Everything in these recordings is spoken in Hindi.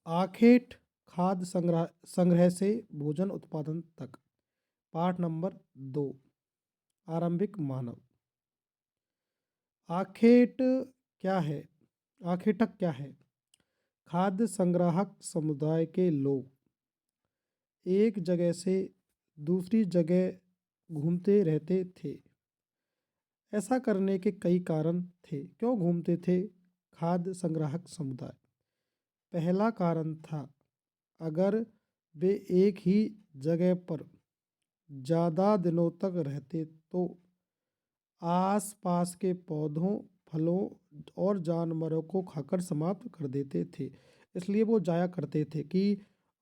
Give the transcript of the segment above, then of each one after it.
आखेट खाद्य संग्रह से भोजन उत्पादन तक। पाठ नंबर 2। आरंभिक मानव। आखेट क्या है? आखेटक क्या है? खाद्य संग्राहक समुदाय के लोग एक जगह से दूसरी जगह घूमते रहते थे। ऐसा करने के कई कारण थे। क्यों घूमते थे खाद्य संग्राहक समुदाय? पहला कारण था, अगर वे एक ही जगह पर ज़्यादा दिनों तक रहते तो आस-पास के पौधों, फलों और जानवरों को खाकर समाप्त कर देते थे। इसलिए वो जाया करते थे कि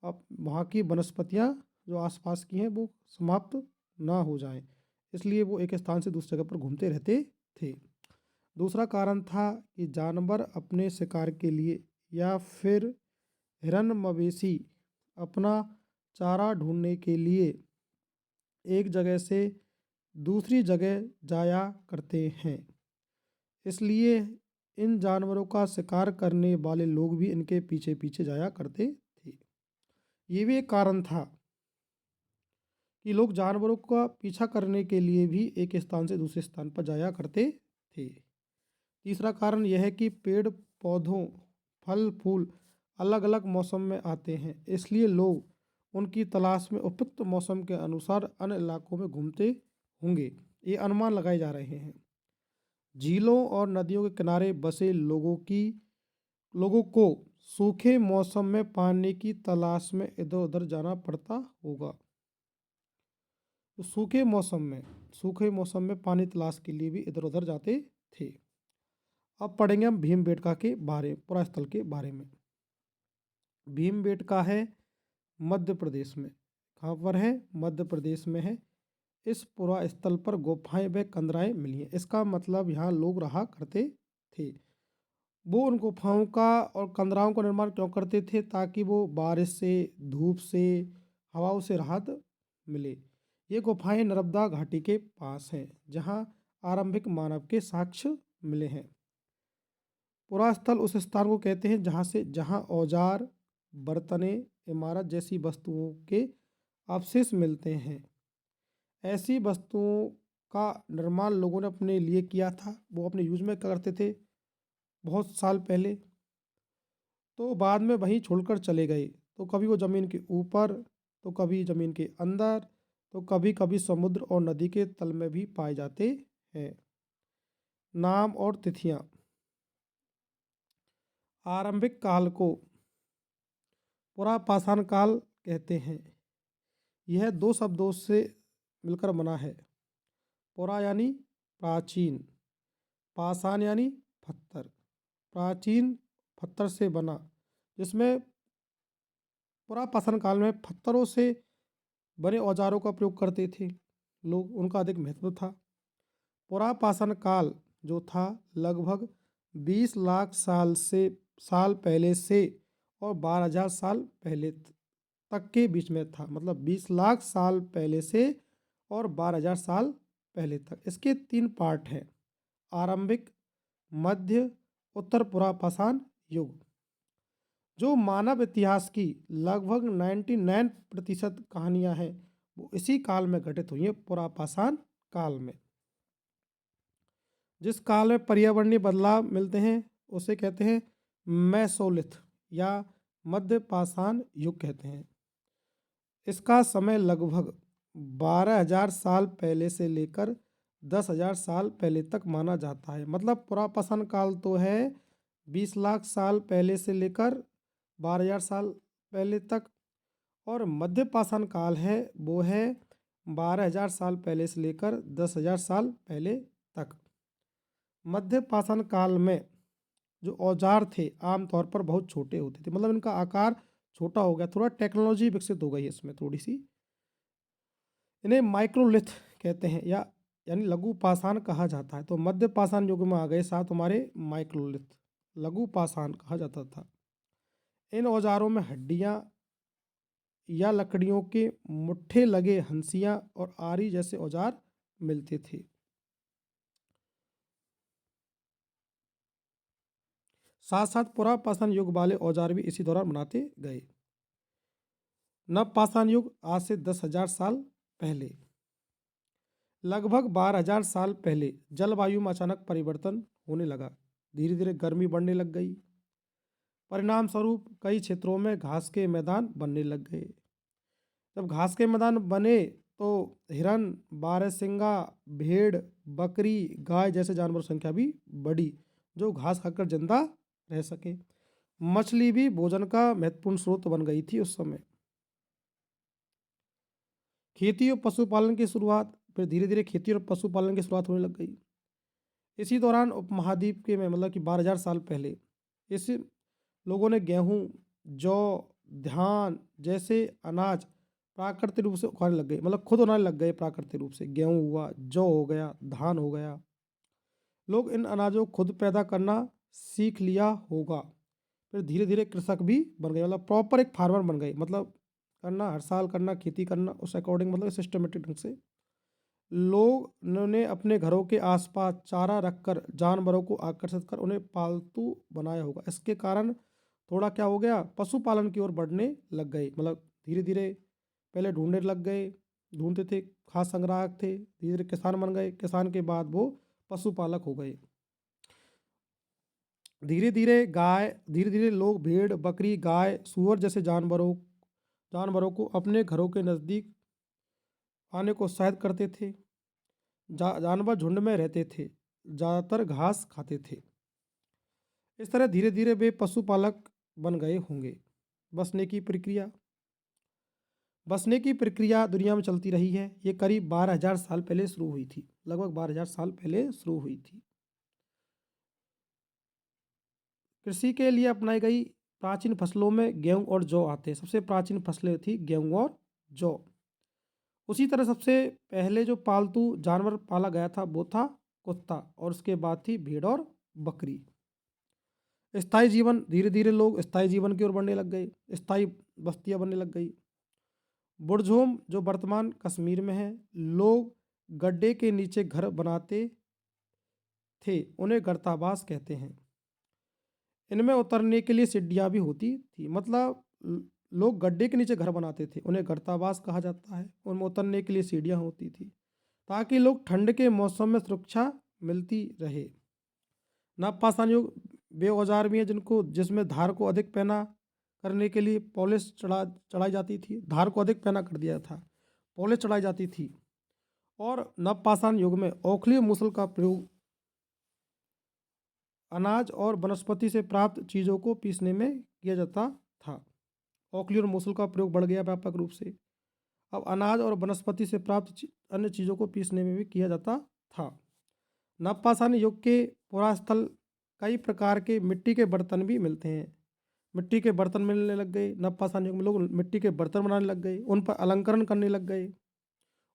अब वहाँ की वनस्पतियाँ जो आस-पास की हैं वो समाप्त ना हो जाएं। इसलिए वो एक स्थान से दूसरी जगह पर घूमते रहते थे। दूसरा कारण था कि जानवर अपने शिकार के लिए या फिर हिरन मवेशी अपना चारा ढूंढने के लिए एक जगह से दूसरी जगह जाया करते हैं। इसलिए इन जानवरों का शिकार करने वाले लोग भी इनके पीछे पीछे जाया करते थे। ये भी एक कारण था कि लोग जानवरों का पीछा करने के लिए भी एक स्थान से दूसरे स्थान पर जाया करते थे। तीसरा कारण यह है कि पेड़ पौधों, फल फूल अलग अलग मौसम में आते हैं, इसलिए लोग उनकी तलाश में उपयुक्त मौसम के अनुसार अन्य इलाकों में घूमते होंगे। ये अनुमान लगाए जा रहे हैं। झीलों और नदियों के किनारे बसे लोगों को सूखे मौसम में पानी की तलाश में इधर उधर जाना पड़ता होगा। तो सूखे मौसम में पानी तलाश के लिए भी इधर उधर जाते थे। अब पढ़ेंगे हम भीमबेटका के बारे पुरा स्थल के बारे में। भीमबेटका है मध्य प्रदेश में। कहाँ पर है? मध्य प्रदेश में है। इस पुरा स्थल पर गुफाएं व कंदराएं मिली हैं। इसका मतलब यहाँ लोग रहा करते थे। वो उन गुफाओं का और कंदराओं का निर्माण क्यों करते थे? ताकि वो बारिश से, धूप से, हवाओं से राहत मिले। ये गुफाएं नर्मदा घाटी के पास हैं, जहाँ आरंभिक मानव के साक्ष्य मिले हैं। पुरा स्थल उस स्थान को कहते हैं जहाँ औजार, बर्तने, इमारत जैसी वस्तुओं के अवशेष मिलते हैं। ऐसी वस्तुओं का निर्माण लोगों ने अपने लिए किया था। वो अपने यूज में करते थे बहुत साल पहले, तो बाद में वहीं छोड़कर चले गए। तो कभी वो ज़मीन के ऊपर, तो कभी ज़मीन के अंदर, तो कभी कभी समुद्र और नदी के तल में भी पाए जाते हैं। नाम और तिथियाँ। आरंभिक काल को पुरापाषाण काल कहते हैं। यह दो शब्दों से मिलकर बना है। पुरा यानी प्राचीन, पाषाण यानी पत्थर। प्राचीन पत्थर से बना, जिसमें पुरापाषाण काल में पत्थरों से बने औजारों का प्रयोग करते थे लोग, उनका अधिक महत्व था। पुरापाषाण काल जो था लगभग 20 लाख साल पहले से और 12,000 साल पहले तक के बीच में था। मतलब 20 लाख साल पहले से और 12,000 साल पहले तक। इसके 3 पार्ट हैं: आरंभिक, मध्य, उत्तर पुरापाषाण युग। जो मानव इतिहास की लगभग 99% कहानियां हैं वो इसी काल में घटित हुई हैं, पुरापाषाण काल में। जिस काल में पर्यावरणीय बदलाव मिलते हैं उसे कहते हैं मेसोलिथ या मध्य पाषाण युग कहते हैं। इसका समय लगभग 12,000 साल पहले से लेकर 10,000 साल पहले तक माना जाता है। मतलब पुरापाषाण काल तो है 20 लाख साल पहले से लेकर 12,000 साल पहले तक, और मध्य पाषाण काल है वो है 12,000 साल पहले से लेकर 10,000 साल पहले तक। मध्य पाषाण काल में जो औजार थे आमतौर पर बहुत छोटे होते थे। मतलब इनका आकार छोटा हो गया, थोड़ा टेक्नोलॉजी विकसित हो गई है इसमें थोड़ी सी। इन्हें माइक्रोलिथ कहते हैं या यानी लघु पाषाण कहा जाता है। तो मध्य पाषाण युग में आ गए साथ हमारे माइक्रोलिथ, लघु पाषाण कहा जाता था। इन औजारों में हड्डियां या लकड़ियों के मुट्ठे लगे हंसियां और आरी जैसे औजार मिलते थे। साथ साथ पुरापाषाण युग वाले औजार भी इसी दौरान बनाते गए। नवपाषाण युग आज से 10,000 साल पहले। लगभग 12,000 साल पहले जलवायु में अचानक परिवर्तन होने लगा। धीरे धीरे गर्मी बढ़ने लग गई। परिणाम स्वरूप कई क्षेत्रों में घास के मैदान बनने लग गए। जब घास के मैदान बने तो हिरन, बारहसिंगा, भेड़, बकरी, गाय जैसे जानवरों की संख्या भी बढ़ी, जो घास खाकर जिंदा रह सके। मछली भी भोजन का महत्वपूर्ण स्रोत बन गई थी उस समय। खेती और पशुपालन की शुरुआत, फिर धीरे धीरे खेती और पशुपालन की शुरुआत होने लग गई। इसी दौरान उपमहाद्वीप के में मतलब कि 12,000 साल पहले इस लोगों ने गेहूं, जौ, धान जैसे अनाज प्राकृतिक रूप से उगाने लग गए, मतलब खुद उगाने लग गए प्राकृतिक रूप से। गेहूं हुआ, जौ हो गया, धान हो गया। लोग इन अनाजों को खुद पैदा करना सीख लिया होगा। फिर धीरे धीरे कृषक भी बन गए, मतलब प्रॉपर एक फार्मर बन गए, मतलब करना हर साल करना, खेती करना उस अकॉर्डिंग, मतलब सिस्टमेटिक ढंग से। लोग ने अपने घरों के आसपास चारा रखकर जानवरों को आकर्षित कर उन्हें पालतू बनाया होगा। इसके कारण थोड़ा क्या हो गया, पशुपालन की ओर बढ़ने लग गए। मतलब धीरे धीरे पहले ढूंढने लग गए, ढूंढते थे, खाद्य संग्राहक थे, धीरे धीरे किसान बन गए, किसान के बाद वो पशुपालक हो गए। धीरे धीरे लोग भेड़, बकरी, गाय, सूअर जैसे जानवरों को अपने घरों के नज़दीक आने को उत्साहित करते थे। जानवर झुंड में रहते थे, ज़्यादातर घास खाते थे। इस तरह धीरे धीरे वे पशुपालक बन गए होंगे। बसने की प्रक्रिया, बसने की प्रक्रिया दुनिया में चलती रही है। ये करीब 12,000 साल पहले शुरू हुई थी, लगभग 12,000 साल पहले शुरू हुई थी। कृषि के लिए अपनाई गई प्राचीन फसलों में गेहूं और जौ आते हैं। सबसे प्राचीन फसलें थी गेहूं और जौ। उसी तरह सबसे पहले जो पालतू जानवर पाला गया था वो था कुत्ता, और उसके बाद थी भेड़ और बकरी। स्थायी जीवन, धीरे धीरे लोग स्थायी जीवन की ओर बढ़ने लग गए, स्थायी बस्तियां बनने लग गई। बुरज़ोम जो वर्तमान कश्मीर में है, लोग गड्ढे के नीचे घर बनाते थे, उन्हें गर्ताबास कहते हैं। इनमें उतरने के लिए सीढ़ियाँ भी होती थी, मतलब लोग गड्ढे के नीचे घर बनाते थे, उन्हें गर्ताबास कहा जाता है। उनमें उतरने के लिए सीढ़ियाँ होती थी ताकि लोग ठंड के मौसम में सुरक्षा मिलती रहे। नवपाषाण युग वे औजार भी हैं जिसमें धार को अधिक पैना करने के लिए पॉलिश चढ़ाई जाती थी। धार को अधिक पैना कर दिया था, पॉलिश चढ़ाई जाती थी। और नवपाषाण युग में औखली और मूसल का प्रयोग अनाज और वनस्पति से प्राप्त चीज़ों को पीसने में किया जाता था। औखली और मूसल का प्रयोग बढ़ गया व्यापक रूप से। अब अनाज और वनस्पति से प्राप्त अन्य चीज़ों को पीसने में भी किया जाता था। नवपाषाण युग के पुरास्थल कई प्रकार के मिट्टी के बर्तन भी मिलते हैं। मिट्टी के बर्तन मिलने लग गए। नवपाषाण युग में लोग मिट्टी के बर्तन बनाने लग गए, उन पर अलंकरण करने लग गए,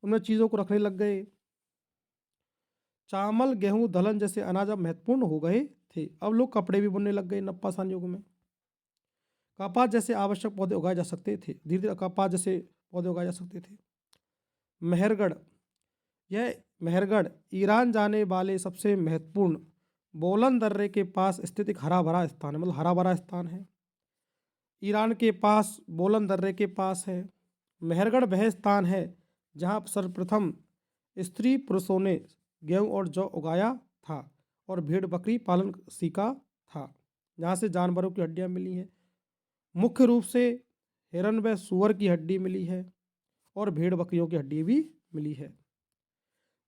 उनमें चीज़ों को रखने लग गए। चावल, गेहूं, दलहन जैसे अनाज अब महत्वपूर्ण हो गए थे। अब लोग कपड़े भी बुनने लग गए नवपाषाण युग में। कपास जैसे आवश्यक पौधे उगाए जा सकते थे, धीरे धीरे कपास जैसे पौधे उगाए जा सकते थे। मेहरगढ़, यह मेहरगढ़ ईरान जाने वाले सबसे महत्वपूर्ण बोलन दर्रे के पास स्थित एक हरा भरा स्थान है, मतलब हरा भरा स्थान है। ईरान के पास बोलन दर्रे के पास है। मेहरगढ़ वह स्थान है जहाँ सर्वप्रथम स्त्री पुरुषों ने गेहूं और जौ उगाया था और भेड़ बकरी पालन सीखा था, जहाँ से जानवरों की हड्डियाँ मिली हैं। मुख्य रूप से हिरन व सूअर की हड्डी मिली है और भेड़ बकरियों की हड्डी भी मिली है।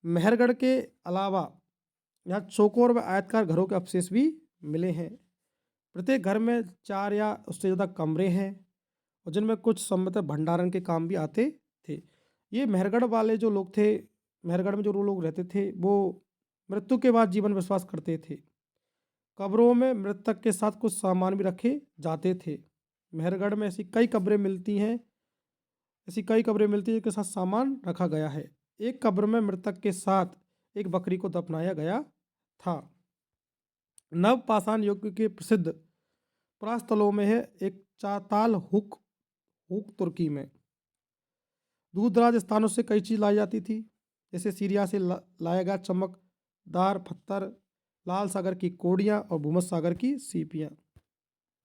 मेहरगढ़ के अलावा यहाँ चौकोर व आयताकार घरों के अवशेष भी मिले हैं। प्रत्येक घर में 4 या उससे ज़्यादा कमरे हैं और जिनमें कुछ संभवतः भंडारण के काम भी आते थे। ये मेहरगढ़ वाले जो लोग थे, मेहरगढ़ में जो लोग रहते थे, वो मृत्यु के बाद जीवन विश्वास करते थे। कब्रों में मृतक के साथ कुछ सामान भी रखे जाते थे। मेहरगढ़ में ऐसी कई कब्रें मिलती हैं, जिनके साथ सामान रखा गया है। एक कब्र में मृतक के साथ एक बकरी को दफनाया गया था। नवपाषाण युग के प्रसिद्ध पुरास्थलों में है एक चाताल हुक तुर्की में। दूर दराज स्थानों से कई चीज़ लाई जाती थी, जैसे सीरिया से लाया गया चमकदार पत्थर, लाल सागर की कोड़ियाँ और भूमध्य सागर की सीपियाँ।